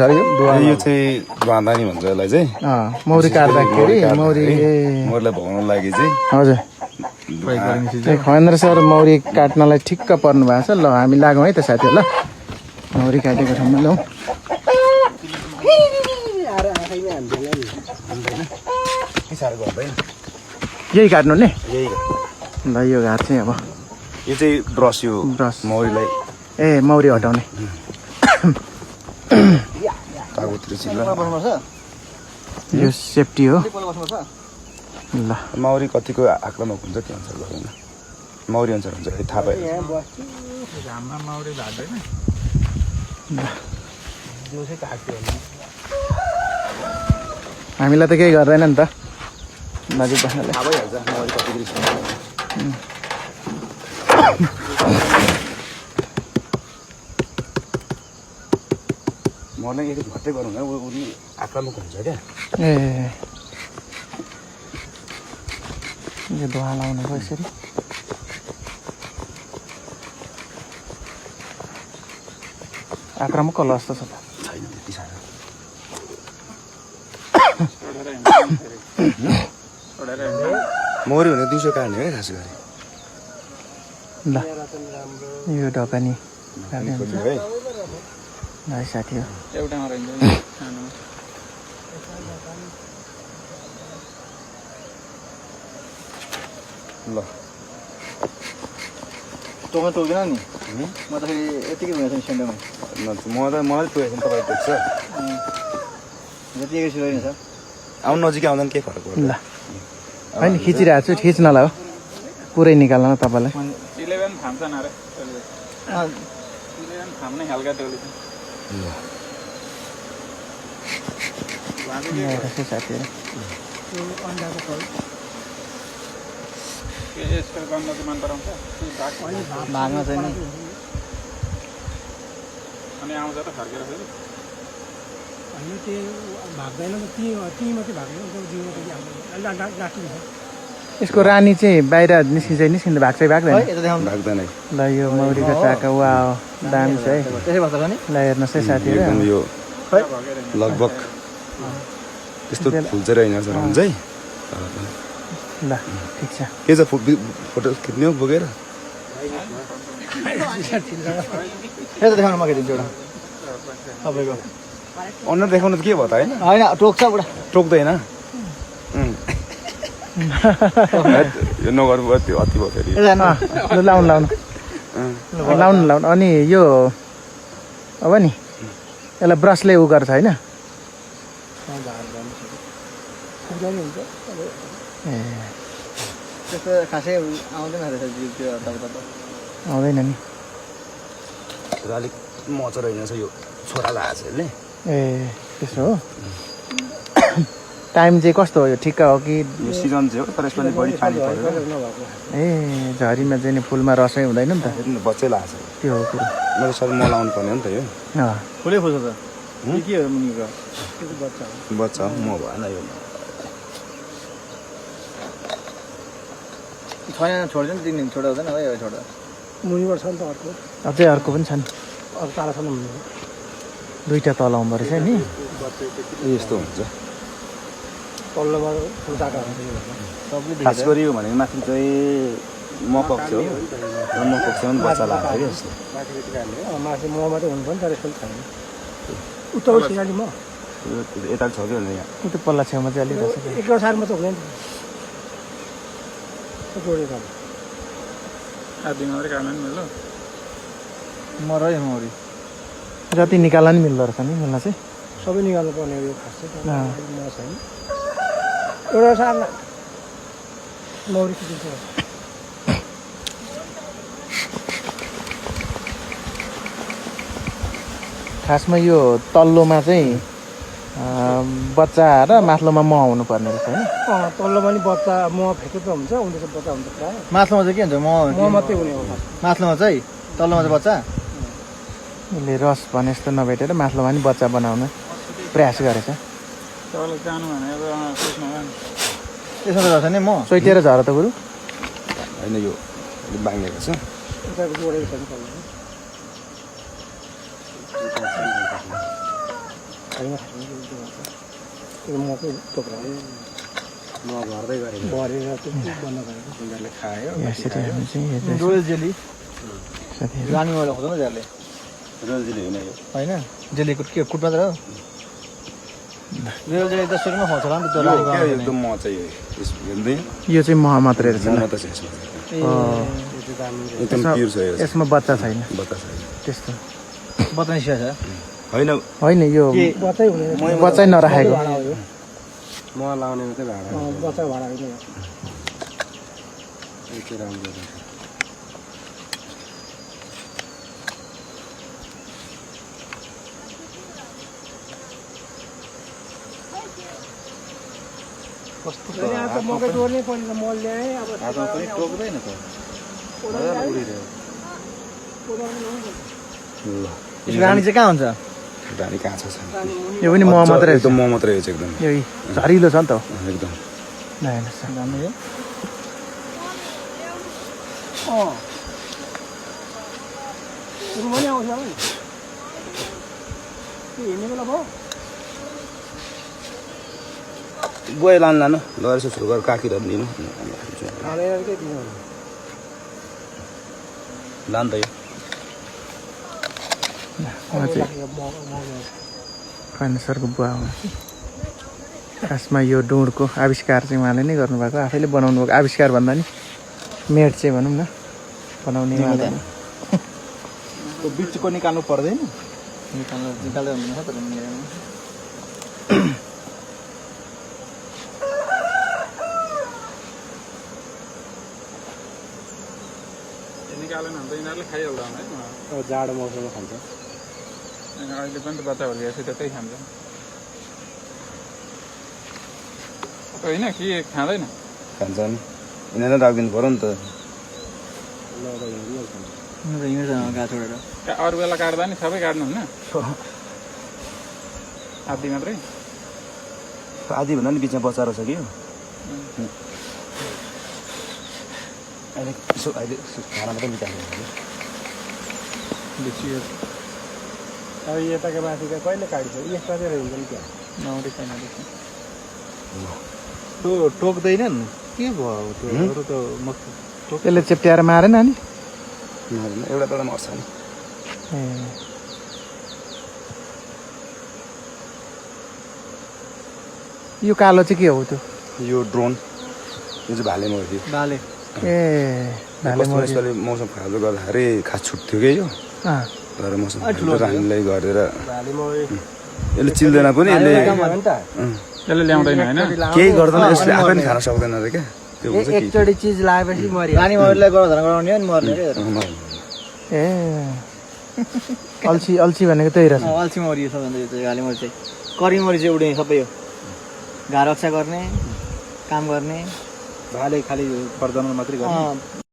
यो चाहिँ बाँधानी भन्छ यसलाई चाहिँ मौरी काट्दाखेरि मौरीलाई भगाउनको लागि चाहिँ हजुर खगेन्द्र सर मौरी काट्नलाई ठिक्क पर्नु भएको छ। ल हामी लागौँ है त साथीहरू। ल मौरी काटेको ठाउँमा लौ। यही काट्नु नि ल। यो घाट चाहिँ अब यो चाहिँ ब्रस यो मौरीलाई मौरी हटाउने यो सेफ्टी हो। ल मौरी कतिको आक्रामक हुन्छ त्यो अनुसार गर्दैन, मौरी अनुसार हुन्छ थाहा पायो। हामीलाई त केही गर्दैन नि त नजिक बस्नलाई। थाहा भइहाल्छ मौरी कति रिस हुन्छ। मर्ने एक घट्टै गरौँ न, उनी आक्रामक हुन्छ क्या। यो धुवा लाउनु भयो यसरी। आक्रामक कल जस्तो छ त छैन त्यति साह्रो। मौरी भने दिउँसो काट्ने हो खास गरी। ल यो ढकनी है भाइ साथी हो। एउटामा रहन्छ ल टोक्न टोक्दैन नि। म त फेरि यतिकै भएको छु सेन्टरमा। मलाई टोकेको तपाईँ टोक्छ जति एकैछु रहेन सर। आउनु नजिकै आउँदैन केही फरक पर्दैन। ल होइन खिचिरहेको छु, खिच्नलाई हो पुरै निकाल्न तपाईँलाई। 11 थाम्छ न रे। 11 थाम्ने हल्का टोली छ। साथीहरू यसको गन्ध चाहिँ मन पराउँछ। भाग्न छैन अनि आउँछ त फर्केर फेरि। होइन त्यो भाग्दैन त ती मात्रै भाग्दैन जिउमा पनि आउँदैन। यसको रानी चाहिँ बाहिर निस्किँदा भाग्छ भाग्दैन। भाग्दैन। ल यो मौरीको चाका वा दामी छ है। त्यसै बस्छ नि। ल हेर्नुहोस् है साथीहरू। एकदम यो लगभग यस्तो फुल्छ रहेन सर हुन्छ है। ल ठिक छ। के छ फोटो खिच्ने हो बोकेर? यता देखाउनु म खिचिदिन्छु एउटा तपाईँको। अनुहार देखाउनु त के भयो त होइन? होइन टोक्छ बुढा। टोक्दैन। यो नगर्नु भयो त्यो अति भयो फेरि। लाउनु अनि यो अब नि यसलाई ब्रसले उ गर्छ होइन? त्यस्तो खासै आउँदैन रहेछ जिउ त्यो तब आउँदैन नि। अलिक मजा रहेछ यो छोरा लगाएको छ यसले। त्यसो हो। टाइम चाहिँ कस्तो हो यो ठिक्क हो कि? यो सिजन चाहिँ हो तर यसपालि बढी पानी परेर झरीमा चाहिँ नि फुलमा रसै हुँदैन नि त। बच्चै लाग्छ त्यो हो कुरो। मैले सर मलाउनु पर्ने हो नि त यो। फुलै फुल्छ त के हो मुनिको बच्चा म भएन यो। छैन छोड्छ नि 3 दिन छोडाउँदैन है यो छोड्दा। मुनिबाट छ नि त अर्को अझै अर्को पनि छन्। अरू तारासम्म दुईवटा तल आउँदो रहेछ नि। यस्तो हुन्छ तल्लोमा फुल्चाका सबले खास गरी यो भनेको माथि चाहिँ मकक्स हो र मकक्समा पनि बच्चा लाग्छ क्या यस्तो। मासु म मात्रै हुनु पनि तर यसको छैन। उत्तर सिराली म यता छ कि यहाँ त्यो पल्ला छेउमा चाहिँ अलिक रहेछ। एक सारमा त हुँदैन जोडेको। आदिमा मात्रै काट्नु नि ल। मर है मौरी जति निकाल्न नि मिल्दो रहेछ नि। मिल्न चाहिँ सबै निकाल्नु पर्ने हो यो खास चाहिँ म छैन। एउटा सारमा मौरी खिचिन्छ। खासमा यो तल्लोमा चाहिँ बच्चा र माथिल्लोमा म हुनुपर्ने रहेछ होइन? तल्लोमा पनि बच्चा म फेकेको हुन्छ उनीहरू बच्चा हुन्छ प्रायः। माथिल्लोमा चाहिँ के हुन्छ? म मात्रै हुने हो। माथिल्लोमा चाहिँ तल्लोमा चाहिँ बच्चा। यसले रस भने जस्तो नभेटेर माथिल्लोमा पनि बच्चा बनाउन प्रयास गरेछ। तल जानु भनेको त्यसमा त रहेछ नि। म सोइटेर झर त गुरु होइन यो बाङ्गेको छ। जोडेको छ नि तल्लो। छैन त्यो मकै टोक्रा म घरदै गरेको भरेर चाहिँ बन्द गरेको उनीहरूले खायो यसरी हामी चाहिँ हेर्दैछौँ रोयल जेली साथीहरू। रानी मौला खुवाउँछ त्यसले रोल्जीले होइन यो होइन जेलीको के कुट मात्र हो रोयल जेली त सुरुमा खुवाउँछ होला नि त त्यो रानी क्या मौला एकदम मह चाहिँ यसो हेर्दै यो चाहिँ मह मात्रै रहेछ मह ल। मात्रै छ यसमा यसमा- एकदम प्योर छ यो चाहिँ। यसमा बच्चा छैन बतास होइन। त्यस्तो बत्तानी सिया छ होइन होइन यो बच्चै हुने बच्चै नराखेको भाडा हो यो मह लाउने मात्रै भाडा बच्चा भाडा होइन यो। यो चाहिँ राम्रो छ। यहाँ त मकै टोर्नै पर्ने त मल ल्याएँ अब हातमा पनि टोक्दैन त मजाले उडिरहेको। ल रानी चाहिँ कहाँ हुन्छ रानी काँचो छ यो पनि मह मात्रै रहेछ एकदम मह मात्रै रहेछ एकदम यो झरिलो छ नि त एकदम ल हेर्नुहोस् न। दामी हो रुममै आउँछ होला नि त्यो हिँड्ने बेला भयो गयो लानु लगेर यसो छुट गरेर काकीहरू दिनु हालेर के दिनु लानु त यो उहाँ चाहिँ फाइनेन्सरको बुवा हो खासमा यो डुँडको आविष्कार चाहिँ उहाँले नै गर्नुभएको आफैले बनाउनु भएको आविष्कार भन्दा नि मेड चाहिँ भनौँ न बनाउने उहाँले नै। त्यो बिचको निकाल्नु पर्दैन निकाल्दै हुँदैन त निकालेन भने त यिनीहरूले खाइहाल्दा है जाडो मौसममा खान्छ अहिले पनि त बच्चा हुर्किएपछि त त्यही खान्छ होइन के खाँदैन खान्छ नि यिनीहरूलाई राखिदिनु पऱ्यो नि त गएको छोडेर अरू बेला काट्दा नि सबै काट्नुहुन्न आधी मात्रै आधी भन्दा नि बिचमा बचाएर छ कि यो अहिले यसो अहिले खाना मात्रै निकाल्नु अब यताको माथि त कहिले काटिन्छ यसमा चाहिँ हुन्छ नि क्या नौरी छैन त्यो टोक्दैनन् के भयो त्यो अरू त त्यसले चेप्ट्याएर मारेन नि एउटा त मर्छ नि ए यो कालो चाहिँ के हो त्यो यो ड्रोन यो चाहिँ भाले मर्यो बाले ए भाले कस्तो मर्यो। यसपालि मौसम खराबले गर्दाखेरि खास छुट्थ्यो कि यो अँ, तर मौसम हामीलाई गरेर भाले मर्यो यसले चिल्दैन पनि यसले हो नि त त्यसले ल्याउँदैन होइन केही गर्दैन यसले आफै पनि खान सक्दैन अरे क्या त्यो हुन्छ कि एकचोटि चिज लगाएपछि मरि रानी मौरीलाई गराउँदैन गराउने नि मर्ने ए अल्छी अल्छी भनेको त्यही रहेछ अल्छी मौरी सबभन्दा यो चाहिँ गाली मौरी चाहिँ करी मौरी चाहिँ उड्ने सबै यो घाँ रक्षा गर्ने काम गर्ने भाले खालि प्रजनन मात्रै गर्ने